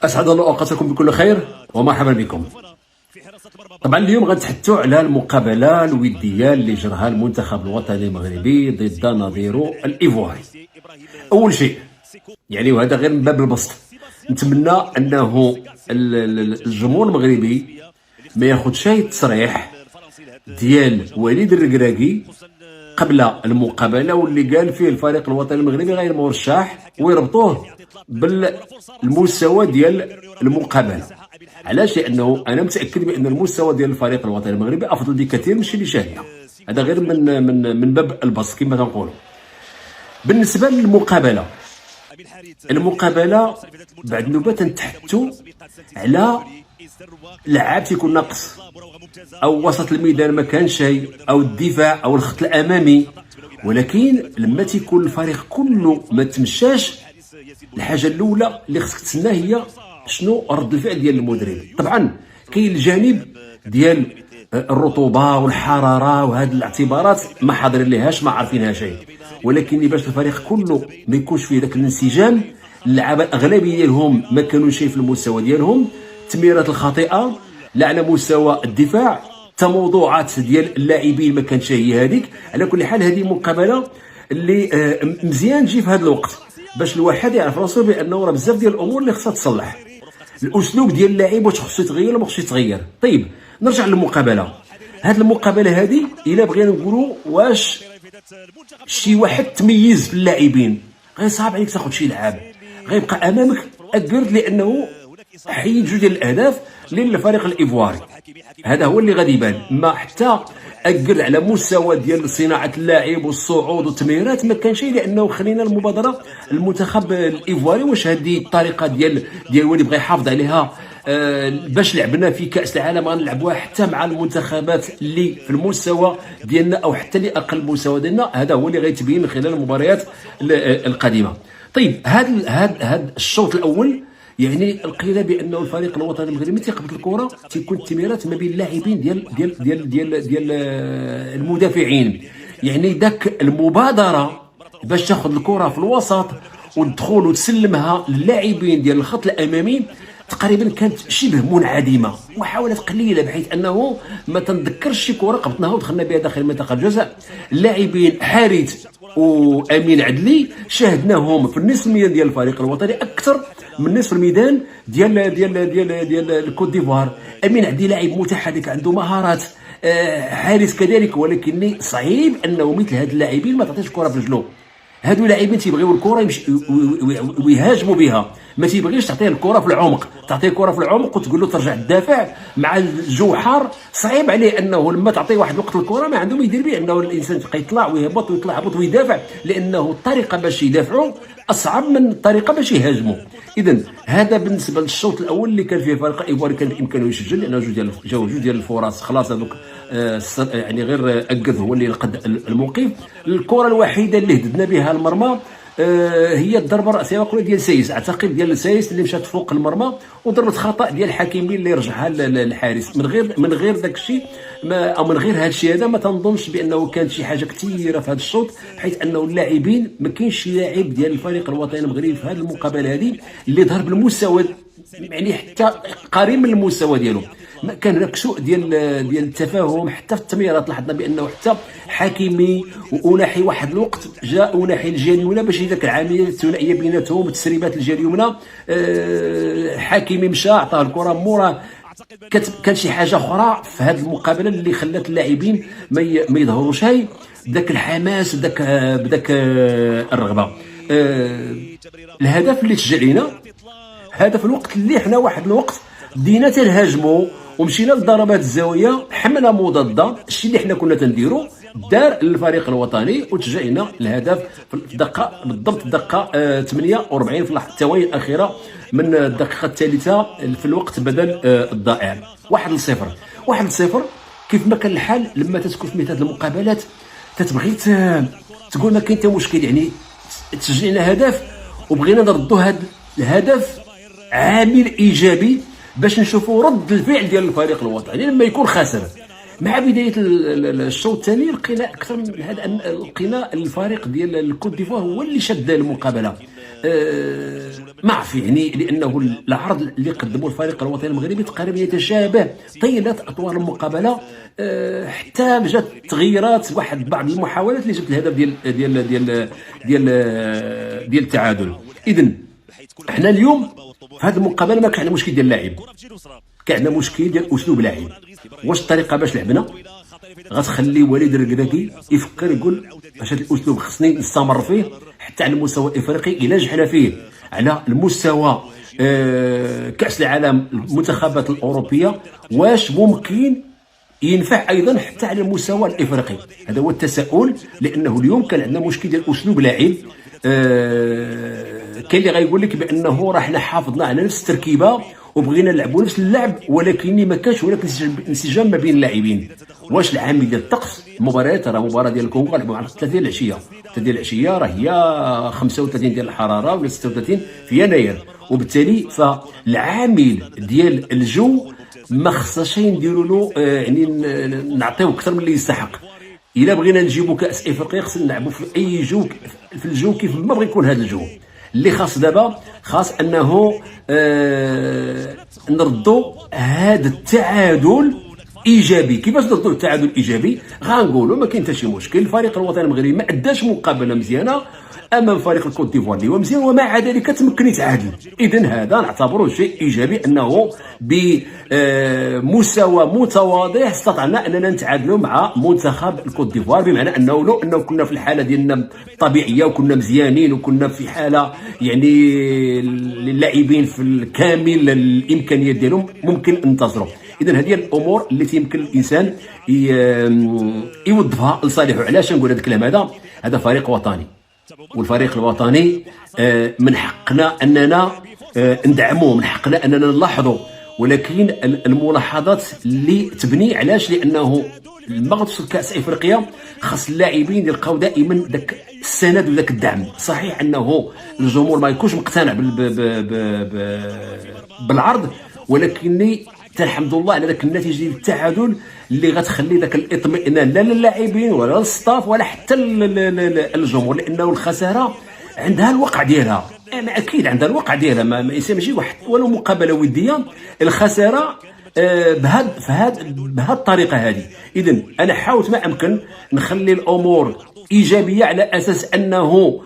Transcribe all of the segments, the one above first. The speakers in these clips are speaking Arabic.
أسعد الله أوقاتكم بكل خير ومرحبا بكم. طبعا اليوم غنتحدثوا على المقابلة الودية اللي جراها المنتخب الوطني المغربي ضد نظيره الإيفواري. أول شيء يعني وهذا غير من باب البسط، نتمنى أنه الجمهور المغربي ما ياخذش أي تصريح ديال وليد الركراكي قبل المقابله واللي قال فيه الفريق الوطني المغربي غير مرشح ويربطوه بالمستوى ديال المقابله. علاش؟ لانه انا متاكد بان المستوى ديال الفريق الوطني المغربي افضل بكثير من الشيء اللي شاهدنا. هذا غير من باب البسط كما تنقولوا. بالنسبه للمقابله، بعد نوبه تنتحدثوا على لعاب تيكون ناقص، او وسط الميدان ما كان شيء، او الدفاع او الخط الامامي. ولكن لما تيكون الفريق كله ما تمشاش، الحاجه الاولى اللي خصك تسنى هي شنو رد الفعل ديال المدرب. طبعا كاين الجانب ديال الرطوبه والحراره وهذه الاعتبارات ما حاضرين لهاش، ما عارفينها شيء. ولكن باش الفريق كله ما يكونش فيه ذاك الانسجام، اللعابه الاغلبيه ديالهم ما كانوش شايف المستوى ديالهم، التمريرات الخاطئه لا على مستوى الدفاع، تموضعات ديال اللاعبين ما كانتش هي هذيك. على كل حال هذه مقابله اللي مزيان تجي في هذا الوقت باش الواحد يعرف راسو بانه راه بزاف ديال الامور اللي خصها تصلح. الاسلوب ديال اللاعب واش خصو يتغير ولا ما خصوش يتغير. طيب نرجع للمقابله. هذه المقابله هذه الا بغينا نقولوا واش شي واحد تميز في اللاعبين، غير صعب عليك تاخذ شي لعاب، غيبقى امامك اكرد لانه حيد جوج ديال الاهداف للفريق الايفواري. هذا هو اللي غادي يبان، ما حتى اكد على مستوى ديال صناعه اللاعب والصعود والتمريرات ما كان شيء، لانه خلينا المبادره المنتخب الايفواري واش هذه الطريقه ديال اللي بغى يحافظ عليها باش لعبنا في كاس العالم غنلعبوها حتى مع المنتخبات اللي في المستوى ديالنا او حتى اللي اقل مستوى ديالنا. هذا هو اللي غيتبين من خلال المباريات القادمه. طيب هذا الشوط الاول يعني لقينا بانه الفريق الوطني المغربي تيقبض الكره تيكون التمريرات ما بين اللاعبين ديال المدافعين. يعني ذاك المبادره باش تاخذ الكره في الوسط وتدخل وتسلمها للاعبين ديال الخط الامامي تقريبا كانت شبه منعدمه، محاولات قليله بحيث انه ما تنذكرش شي كره قبضناها ودخلنا بها داخل منطقه الجزاء. اللاعبين حارث وامين عدلي شاهدناهم في النصف الميدان ديال الفريق الوطني اكثر من نصف الميدان ديال الكوت ديفوار. امين عدلي لاعب متحرك عنده مهارات، حارس كذلك، ولكن صعيب انه مثل هاد اللاعبين ما تعطيش الكره في رجلو. هادو لاعبين تيبغيو الكره يمشي ويهاجموا بها، ما تيبغيش تعطيه الكره في العمق. تعطيه الكره في العمق وتقول له ترجع تدافع مع الجو حار، صعيب عليه انه لما تعطيه واحد الوقت الكره ما عنده ما يدير به، انه الانسان يبقى يطلع ويهبط ويطلع يهبط ويدافع، لانه الطريقه باش يدافعوا اصعب من الطريقه باش يهاجموا. اذا هذا بالنسبه للشوط الاول اللي كان فيه فريق الايفواري كان بامكانه يسجل، لانه جوج ديال الفرص خلاص هذوك يعني غير اكد هو اللي لقد الموقف. الكره الوحيده اللي هددنا بها المرمى هي الضربه الراسيه وقلنا ديال سايس، اعتقد ديال سايس اللي مشات فوق المرمى، وضربه خطا ديال حكيمي اللي رجعها للحارس. من غير داك الشيء او من غير هذا الشيء هذا ما تنظنش بانه كانت شي حاجه كثيره في هذا الشوط، بحيث انه اللاعبين ما كاينش شي لاعب ديال الفريق الوطني المغربي في هذه المقابله هذه اللي ظهر بالمستوى يعني حتى قريب من المستوى ديالو. كان هناك سوء ديال التفاهم حتى في التمريرات. لاحظنا بانه حتى حكيمي وأوناحي واحد الوقت جاء أوناحي الجهه اليمنى باش يدير العمليه الثنائيه بيناتهم والتسريبات الجهه اليمنى، حكيمي مشى عطاه الكره موراه. كان شي حاجه اخرى في هذه المقابله اللي خلات اللاعبين ما يظهروش هاي بداك الحماس بداك الرغبه. الهدف اللي تسجل لينا هذا في الوقت اللي حنا واحد الوقت بدينا تنهاجموا ومشينا لضربات الزاويه، حمله مضاده، الشيء اللي حنا كنا تنديروا دار الفريق الوطني وتجينا الهدف في الدقه بالضبط الدقه 48 في الثواني الاخيره من الدقيقه الثالثه في الوقت بدل الضائع. 1-0 كيف ما كان الحال لما تكون في مثل هذه المقابلات تتبغي تقول ما كاين حتى مشكل، يعني تسجلنا هدف وبغينا نردوا هذا الهدف عامل ايجابي باش نشوفوا رد الفعل ديال الفريق الوطني لما يكون خاسر. مع بدايه الشوط الثاني لقينا اكثر من هذا، لقينا الفريق ديال الكوت ديفوار هو اللي شد المقابله. ما عرف يعني، لانه العرض اللي قدمه الفريق الوطني المغربي تقريبا يتشابه طيله اطوار المقابله، حتى جات تغييرات واحد بعض المحاولات اللي جابت الهدف ديال التعادل. اذا احنا اليوم في هذه المقابله ما كان عندنا مشكل ديال اللاعب، كان عندنا مشكل ديال اسلوب لاعب. واش الطريقه باش لعبنا غتخلي وليد الركراكي يفكر يقول واش هذا الاسلوب خصني نستمر فيه حتى على المستوى الافريقي الى نجحنا فيه على المستوى كاس العالم المنتخبات الاوروبيه، واش ممكن ينفع ايضا حتى على المستوى الافريقي؟ هذا هو التساؤل، لانه اليوم كان عندنا مشكل ديال اسلوب لاعب. كاين اللي غايقول لك بانه راه حنا حافظنا على نفس التركيبه وبغينا نلعبوا نفس اللعب، ولكن ما كانش هناك انسجام ما بين اللاعبين. واش العامل ديال الطقس؟ المباريات راه مباراه ديال الكونغو لعبوا على 3 ديال العشيه، 3 ديال العشيه راه هي 35 ديال الحراره ولا 36 في يناير، وبالتالي فالعامل ديال الجو ما خصناش نديروا له يعني نعطيوه اكثر من اللي يستحق. الا بغينا نجيبوا كاس افريقيا خصنا نلعبوا في اي جو، في الجو كيف ما بغى يكون هذا الجو. اللي خاص دابا خاص انه نردوا هذا التعادل ايجابي. كيفاش نردوا التعادل ايجابي؟ غنقولوا ما كاين حتى شي مشكل، الفريق الوطني المغربي ما اداش مقابله مزيانه امام فريق الكوت ديفوار اللي هو مزيان، ومع ذلك تمكن يتعادل. اذا هذا نعتبره شيء ايجابي، انه بمستوى متواضع استطعنا اننا نتعادلوا مع منتخب الكوت ديفوار، بمعنى انه لو انه كنا في الحاله ديالنا الطبيعيه وكنا مزيانين وكنا في حاله يعني اللاعبين في الكامل الامكانيات ديالهم ممكن ننتصروا. اذا هذه الامور التي يمكن الانسان يوظفها لصالحه. علاش نقول هذا الكلام؟ هذا فريق وطني، والفريق الوطني من حقنا اننا ندعموه، من حقنا اننا نلاحظوا، ولكن الملاحظات اللي تبني علاش؟ لانه لما توصل كاس افريقيا خاص اللاعبين يلقاو دائما ذاك السند وذاك الدعم. صحيح انه الجمهور ما يكونش مقتنع بالعرض، ولكن الحمد لله على ذاك النتيجه ديال التعادل اللي غتخلي ذاك الاطمئنان لا للاعبين ولا للستاف ولا حتى الجمهور، لانه الخساره عندها الوقع ديالها. يعني اكيد عندها الوقع ديالها، ماشي واحد ولو مقابله وديه الخساره بهذه الطريقه هذه. اذا انا حاولت ما امكن نخلي الامور ايجابيه على اساس انه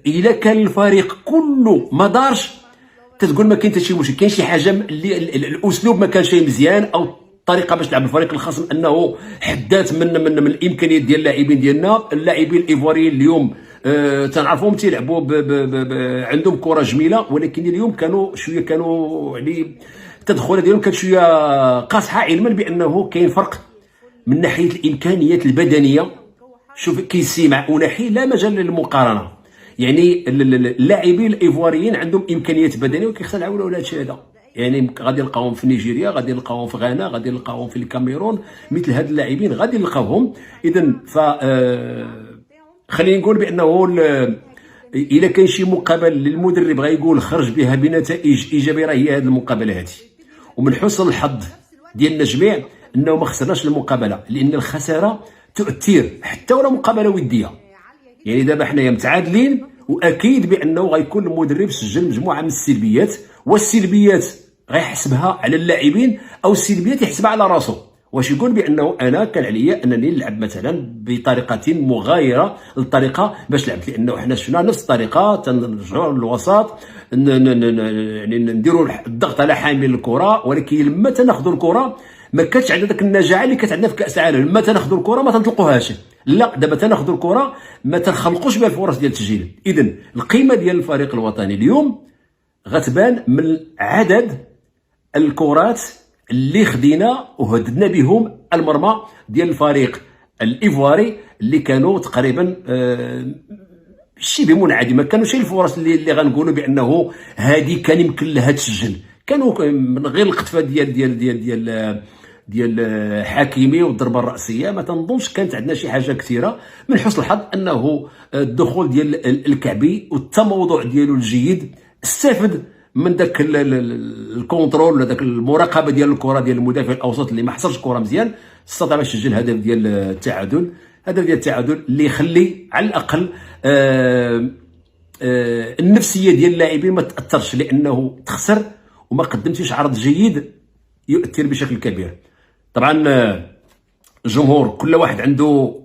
اذا كان الفريق كله ما دارش تتقول ما كاين حتى شي مشكل، كاين شي حاجه اللي الاسلوب ما كانش مزيان او الطريقه باش تلعب الفريق الخصم انه حدات من الامكانيات ديال اللاعبين ديالنا. اللاعبين الايفواريين اليوم تنعرفوهم تيلعبوا عندهم كره جميله، ولكن اليوم كانوا يعني التدخل ديالهم كانت شويه قاصحه، علما بانه كاين فرق من ناحيه الامكانيات البدنيه. شوف كيسي مع أوناحي لا مجال للمقارنه. يعني اللاعبين الايفواريين عندهم امكانيات بدنيه وكيخلعوا ولا هادشي هذا، يعني غادي نلقاوهم في نيجيريا، غادي نلقاوهم في غانا، غادي نلقاوهم في الكاميرون، مثل هاد اللاعبين غادي نلقاوهم. اذا خلينا نقول بانه الا كاين شي مقابله للمدرب غايقول خرج بها بنتائج ايجابيه راه هي هذه المقابله هذه. ومن حسن الحظ ديالنا جميع انه ما خسرناش المقابله، لان الخساره تؤثر حتى ولا مقابله وديه. يعني دابا حنايا متعادلين، واكيد بانه غيكون المدرب سجل مجموعه من السلبيات، والسلبيات غيحسبها على اللاعبين او السلبيات يحسبها على راسه. واش يقول بانه انا كان عليا انني نلعب مثلا بطريقه مغايره للطريقه باش لعبت، لانه حنا شفنا نفس الطريقه تنرجعوا للوسط يعني نديروا الضغط على حامل الكره، ولكن لما تناخذوا الكره ما كانتش عندنا داك النجاعه اللي كانت عندنا في كاس العالم. لما تناخذوا الكره ما تنطلقوهاش، لا دابا تناخذوا الكره ما تنخلقوش بها الفرص ديال التسجيل. اذا القيمه ديال الفريق الوطني اليوم غتبان من عدد الكرات اللي خدينا وهددنا بهم المرمى ديال الفريق الايفواري، اللي كانوا تقريبا شبه منعدمه. ما كانوش الفرص اللي غنقولوا بانه هذه كان يمكن لها تسجل، كانوا من غير القطفه ديال حكيمي والضربه الراسيه. ما تنظنش كانت عندنا شي حاجه كثيره. من حسن الحظ انه الدخول ديال الكعبي والتموضع ديالو الجيد استفد من داك الكونترول ولا داك المراقبه ديال الكره ديال المدافع الاوسط اللي ما حصلش الكره مزيان، استطاع باش يسجل هدف ديال التعادل. هدف ديال التعادل اللي يخلي على الاقل النفسيه ديال اللاعبين ما تاثرش، لانه تخسر وما قدمتيش عرض جيد يؤثر بشكل كبير. طبعا الجمهور كل واحد عنده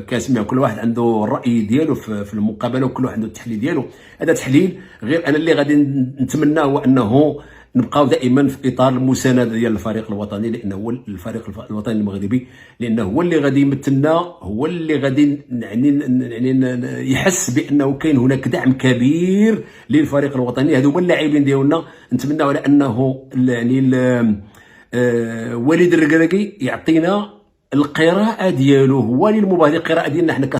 كاسمع، كل واحد عنده الراي ديالو في المقابله، وكل واحد عنده التحليل ديالو. هذا تحليل، غير انا اللي غادي نتمنى هو انه نبقاو دائما في اطار المسانده ديال الفريق الوطني، لانه هو الفريق الوطني المغربي، لانه هو اللي غادي يمثلنا، هو اللي غادي يعني يحس بانه كاين هناك دعم كبير للفريق الوطني. هذو هما اللاعبين ديالنا. نتمنى على انه يعني وليد الركراكي يعطينا القراءه ديالو، هو للمباراه القراءه ديالنا حنا